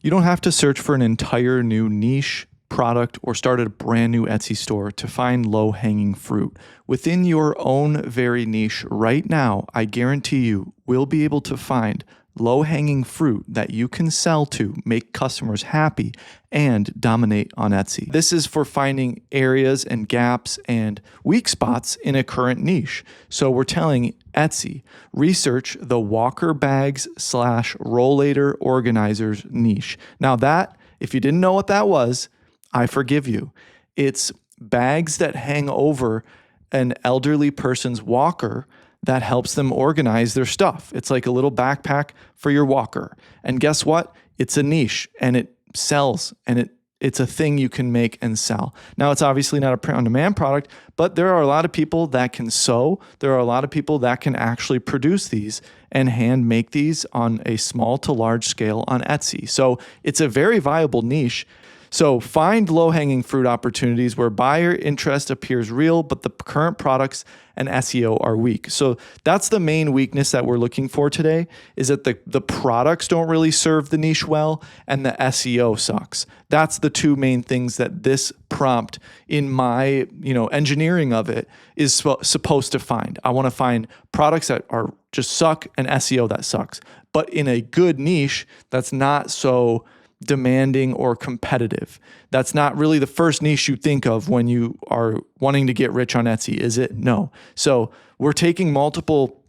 You don't have to search for an entire new niche, product, or start a brand new Etsy store to find low-hanging fruit. Within your own very niche right now, I guarantee you will be able to find low-hanging fruit that you can sell to, make customers happy, and dominate on Etsy. This is for finding areas and gaps and weak spots in a current niche. So we're telling Etsy, research the walker bags / rollator organizers niche. Now that, if you didn't know what that was, I forgive you. It's bags that hang over an elderly person's walker that helps them organize their stuff. It's like a little backpack for your walker. And guess what? It's a niche and it sells, and it's a thing you can make and sell. Now, it's obviously not a print-on-demand product, but there are a lot of people that can sew. There are a lot of people that can actually produce these and hand make these on a small to large scale on Etsy. So it's a very viable niche. So find low-hanging fruit opportunities where buyer interest appears real, but the current products and SEO are weak. So that's the main weakness that we're looking for today, is that the products don't really serve the niche well and the SEO sucks. That's the two main things that this prompt in my engineering of it is supposed to find. I want to find products that are just suck and SEO that sucks, but in a good niche that's not so demanding or competitive. That's not really the first niche you think of when you are wanting to get rich on Etsy, is it? No. So we're taking multiple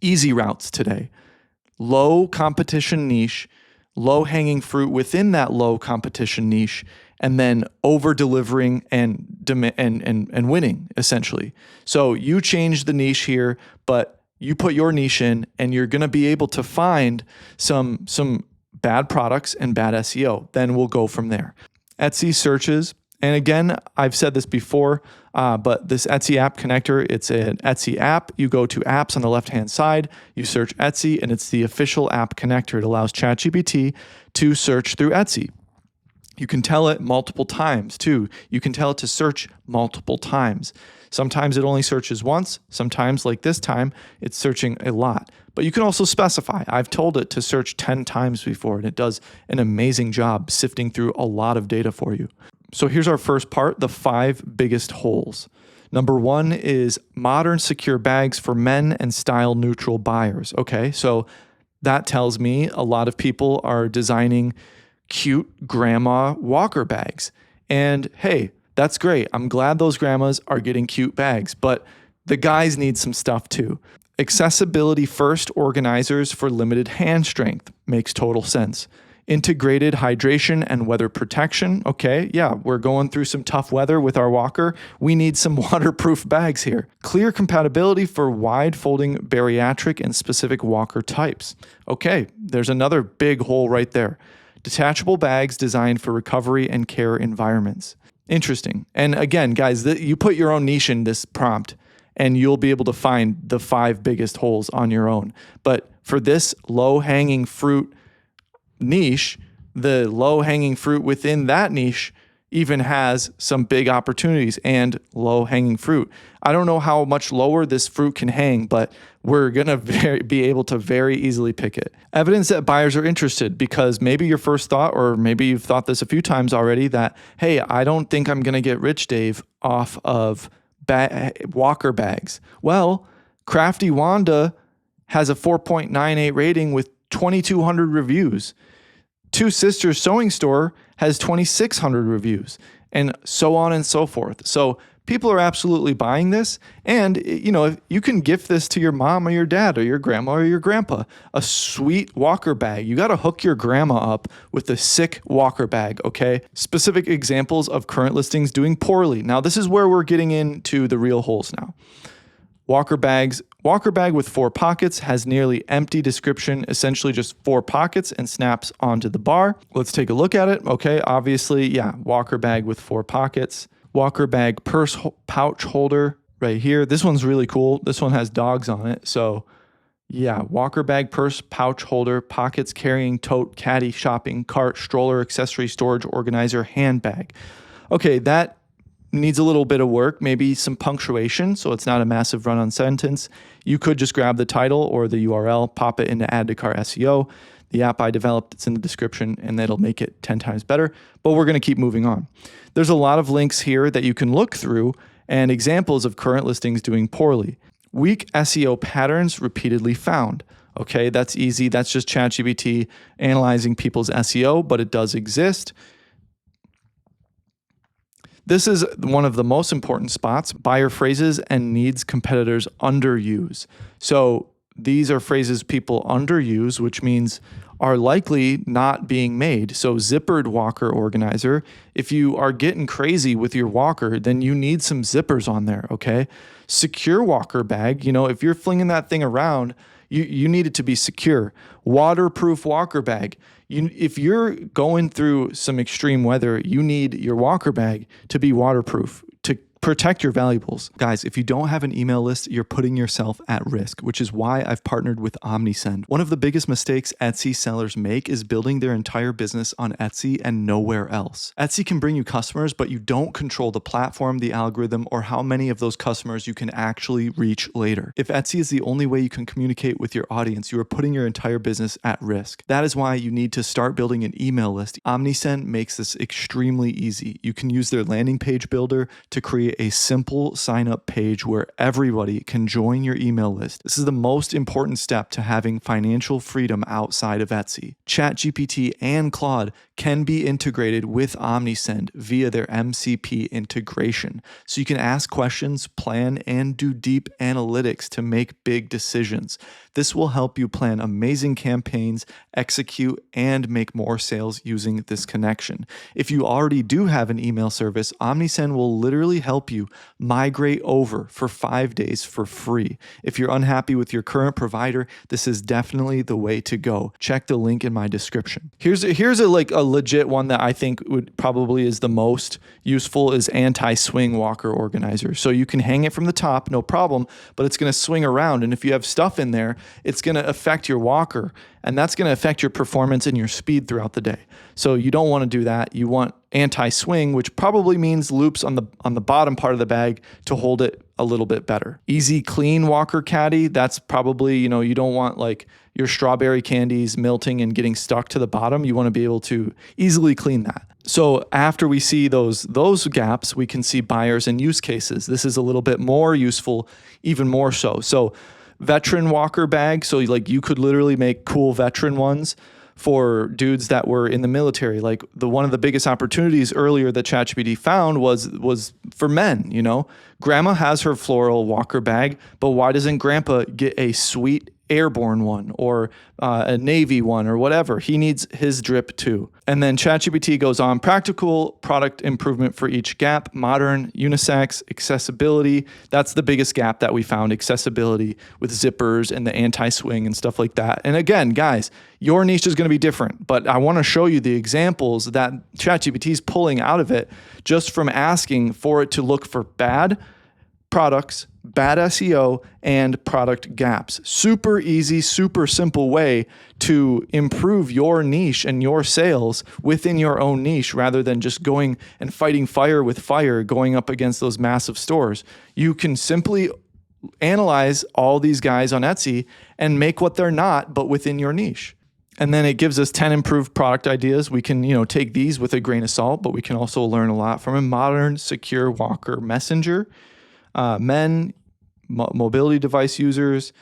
easy routes today. Low competition niche, low hanging fruit within that low competition niche, and then over delivering and winning essentially. So you change the niche here, but you put your niche in and you're going to be able to find some bad products and bad SEO. Then we'll go from there. Etsy searches. And again, I've said this before, but this Etsy app connector, it's an Etsy app. You go to apps on the left-hand side, you search Etsy, and it's the official app connector. It allows ChatGPT to search through Etsy. You can tell it multiple times too. You can tell it to search multiple times. Sometimes it only searches once. Sometimes, like this time, it's searching a lot. But you can also specify. I've told it to search 10 times before, and it does an amazing job sifting through a lot of data for you. So here's our first part, the 5 biggest holes. Number 1 is modern secure bags for men and style neutral buyers. Okay, so that tells me a lot of people are designing cute grandma walker bags. And hey, that's great. I'm glad those grandmas are getting cute bags, but the guys need some stuff too. Accessibility first organizers for limited hand strength makes total sense. Integrated hydration and weather protection. Okay, yeah, we're going through some tough weather with our walker. We need some waterproof bags here. Clear compatibility for wide folding bariatric and specific walker types. Okay, there's another big hole right there. Detachable bags designed for recovery and care environments. Interesting. And again, guys, you put your own niche in this prompt and you'll be able to find the 5 biggest holes on your own. But for this low-hanging fruit niche, the low-hanging fruit within that niche even has some big opportunities and low-hanging fruit. I don't know how much lower this fruit can hang, but we're going to be able to very easily pick it. Evidence that buyers are interested, because maybe your first thought, or maybe you've thought this a few times already, that, hey, I don't think I'm going to get rich, Dave, off of walker bags. Well, Crafty Wanda has a 4.98 rating with 2,200 reviews. Two Sisters Sewing Store has 2,600 reviews, and so on and so forth. So people are absolutely buying this. And, you can gift this to your mom or your dad or your grandma or your grandpa, a sweet walker bag. You got to hook your grandma up with a sick walker bag, okay? Specific examples of current listings doing poorly. Now, this is where we're getting into the real holes now. Walker bags. Walker bag with 4 pockets has nearly empty description, essentially just 4 pockets and snaps onto the bar. Let's take a look at it. Okay, obviously, yeah, walker bag with 4 pockets. Walker bag purse pouch holder right here. This one's really cool. This one has dogs on it. So yeah, walker bag purse pouch holder, pockets carrying tote, caddy, shopping cart, stroller, accessory storage organizer, handbag. Okay, that needs a little bit of work, maybe some punctuation, so it's not a massive run-on sentence. You could just grab the title or the URL, pop it into AddToCartSEO. the app I developed. It's in the description, and that'll make it 10 times better. But we're going to keep moving on. There's a lot of links here that you can look through and examples of current listings doing poorly. Weak SEO patterns repeatedly found. Okay, that's easy. That's just ChatGPT analyzing people's SEO, but it does exist. This is one of the most important spots. Buyer phrases and needs competitors underuse. So these are phrases people underuse, which means are likely not being made. So zippered walker organizer, if you are getting crazy with your walker, then you need some zippers on there, okay? Secure walker bag, if you're flinging that thing around, you need it to be secure. Waterproof walker bag. If you're going through some extreme weather, you need your walker bag to be waterproof, to protect your valuables. Guys, if you don't have an email list, you're putting yourself at risk, which is why I've partnered with OmniSend. One of the biggest mistakes Etsy sellers make is building their entire business on Etsy and nowhere else. Etsy can bring you customers, but you don't control the platform, the algorithm, or how many of those customers you can actually reach later. If Etsy is the only way you can communicate with your audience, you are putting your entire business at risk. That is why you need to start building an email list. OmniSend makes this extremely easy. You can use their landing page builder to create a simple sign up page where everybody can join your email list. This is the most important step to having financial freedom outside of Etsy. ChatGPT and Claude can be integrated with OmniSend via their MCP integration. So you can ask questions, plan, and do deep analytics to make big decisions. This will help you plan amazing campaigns, execute, and make more sales using this connection. If you already do have an email service, OmniSend will literally help you migrate over for 5 days for free. If you're unhappy with your current provider, this is definitely the way to go. Check the link in my description. Here's a legit one that I think would probably is the most useful is anti-swing walker organizer. So you can hang it from the top, no problem, but it's going to swing around. And if you have stuff in there, it's going to affect your walker, and that's going to affect your performance and your speed throughout the day. So you don't want to do that. You want anti-swing, which probably means loops on the bottom part of the bag to hold it a little bit better. Easy clean walker caddy, that's probably, you don't want like your strawberry candies melting and getting stuck to the bottom. You want to be able to easily clean that. So after we see those gaps, we can see buyers and use cases. This is a little bit more useful, even more so. So veteran walker bag. So like you could literally make cool veteran ones for dudes that were in the military. Like one of the biggest opportunities earlier that ChatGPT found was for men, Grandma has her floral walker bag, but why doesn't grandpa get a sweet airborne one or a Navy one or whatever? He needs his drip too. And then ChatGPT goes on, practical product improvement for each gap, modern, unisex, accessibility. That's the biggest gap that we found, accessibility with zippers and the anti-swing and stuff like that. And again, guys, your niche is going to be different, but I want to show you the examples that ChatGPT is pulling out of it just from asking for it to look for bad products, bad SEO, and product gaps. Super easy, super simple way to improve your niche and your sales within your own niche rather than just going and fighting fire with fire, going up against those massive stores. You can simply analyze all these guys on Etsy and make what they're not, but within your niche. And then it gives us 10 improved product ideas. We can, take these with a grain of salt, but we can also learn a lot from a modern, secure walker messenger. Men, mobility device users,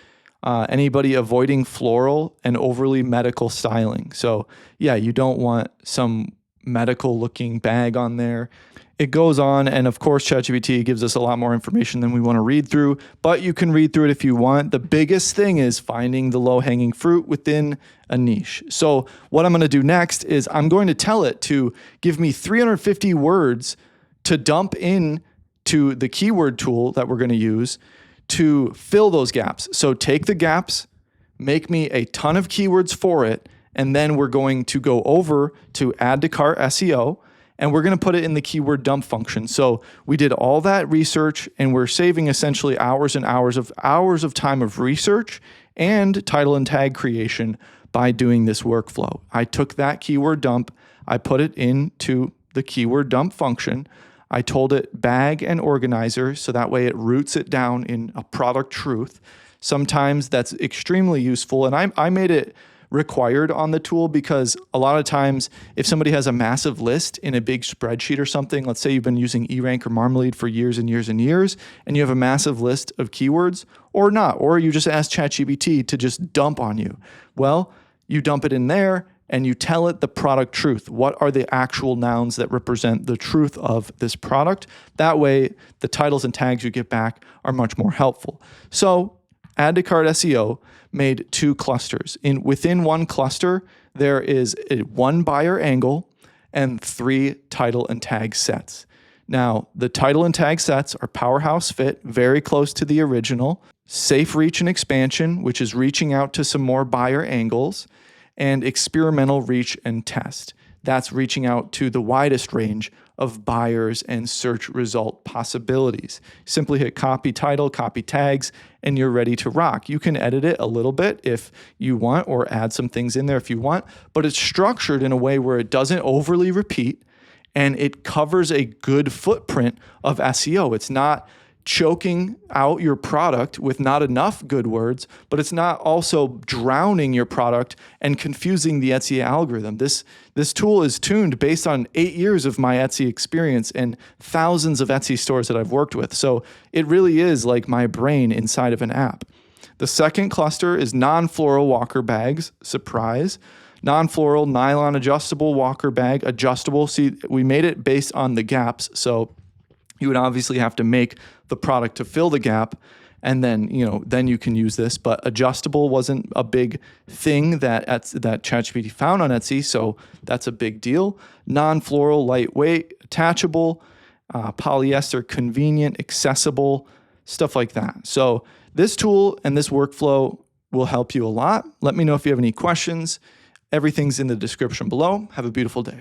anybody avoiding floral and overly medical styling. So yeah, you don't want some medical looking bag on there. It goes on, and of course ChatGPT gives us a lot more information than we want to read through, but you can read through it if you want. The biggest thing is finding the low-hanging fruit within a niche. So what I'm going to do next is I'm going to tell it to give me 350 words to dump in to the keyword tool that we're going to use to fill those gaps. So take the gaps, make me a ton of keywords for it, and then we're going to go over to AddToCartSEO, and we're going to put it in the keyword dump function. So we did all that research, and we're saving essentially hours and hours of time of research and title and tag creation by doing this workflow. I took that keyword dump, I put it into the keyword dump function. I told it bag and organizer, so that way it roots it down in a product truth. Sometimes that's extremely useful, and I made it required on the tool, because a lot of times if somebody has a massive list in a big spreadsheet or something, let's say you've been using eRank or Marmalade for years and years and years, and you have a massive list of keywords, or not, or you just ask ChatGPT to just dump on you. Well, you dump it in there and you tell it the product truth. What are the actual nouns that represent the truth of this product? That way, the titles and tags you get back are much more helpful. So Add to Cart SEO made 2 clusters. Within one cluster, there is one buyer angle and 3 title and tag sets. Now, the title and tag sets are powerhouse fit, very close to the original, safe reach and expansion, which is reaching out to some more buyer angles, and experimental reach and test. That's reaching out to the widest range of buyers and search result possibilities. Simply hit copy title, copy tags, and you're ready to rock. You can edit it a little bit if you want, or add some things in there if you want, but it's structured in a way where it doesn't overly repeat and it covers a good footprint of SEO. It's not choking out your product with not enough good words, but it's not also drowning your product and confusing the Etsy algorithm. This tool is tuned based on 8 years of my Etsy experience and thousands of Etsy stores that I've worked with. So it really is like my brain inside of an app. The second cluster is non-floral walker bags. Surprise. Non-floral nylon adjustable walker bag, adjustable. See, we made it based on the gaps. So you would obviously have to make the product to fill the gap, and then you can use this. But adjustable wasn't a big thing that ChatGPT found on Etsy, so that's a big deal. Non-floral, lightweight, attachable, polyester, convenient, accessible, stuff like that. So this tool and this workflow will help you a lot. Let me know if you have any questions. Everything's in the description below. Have a beautiful day.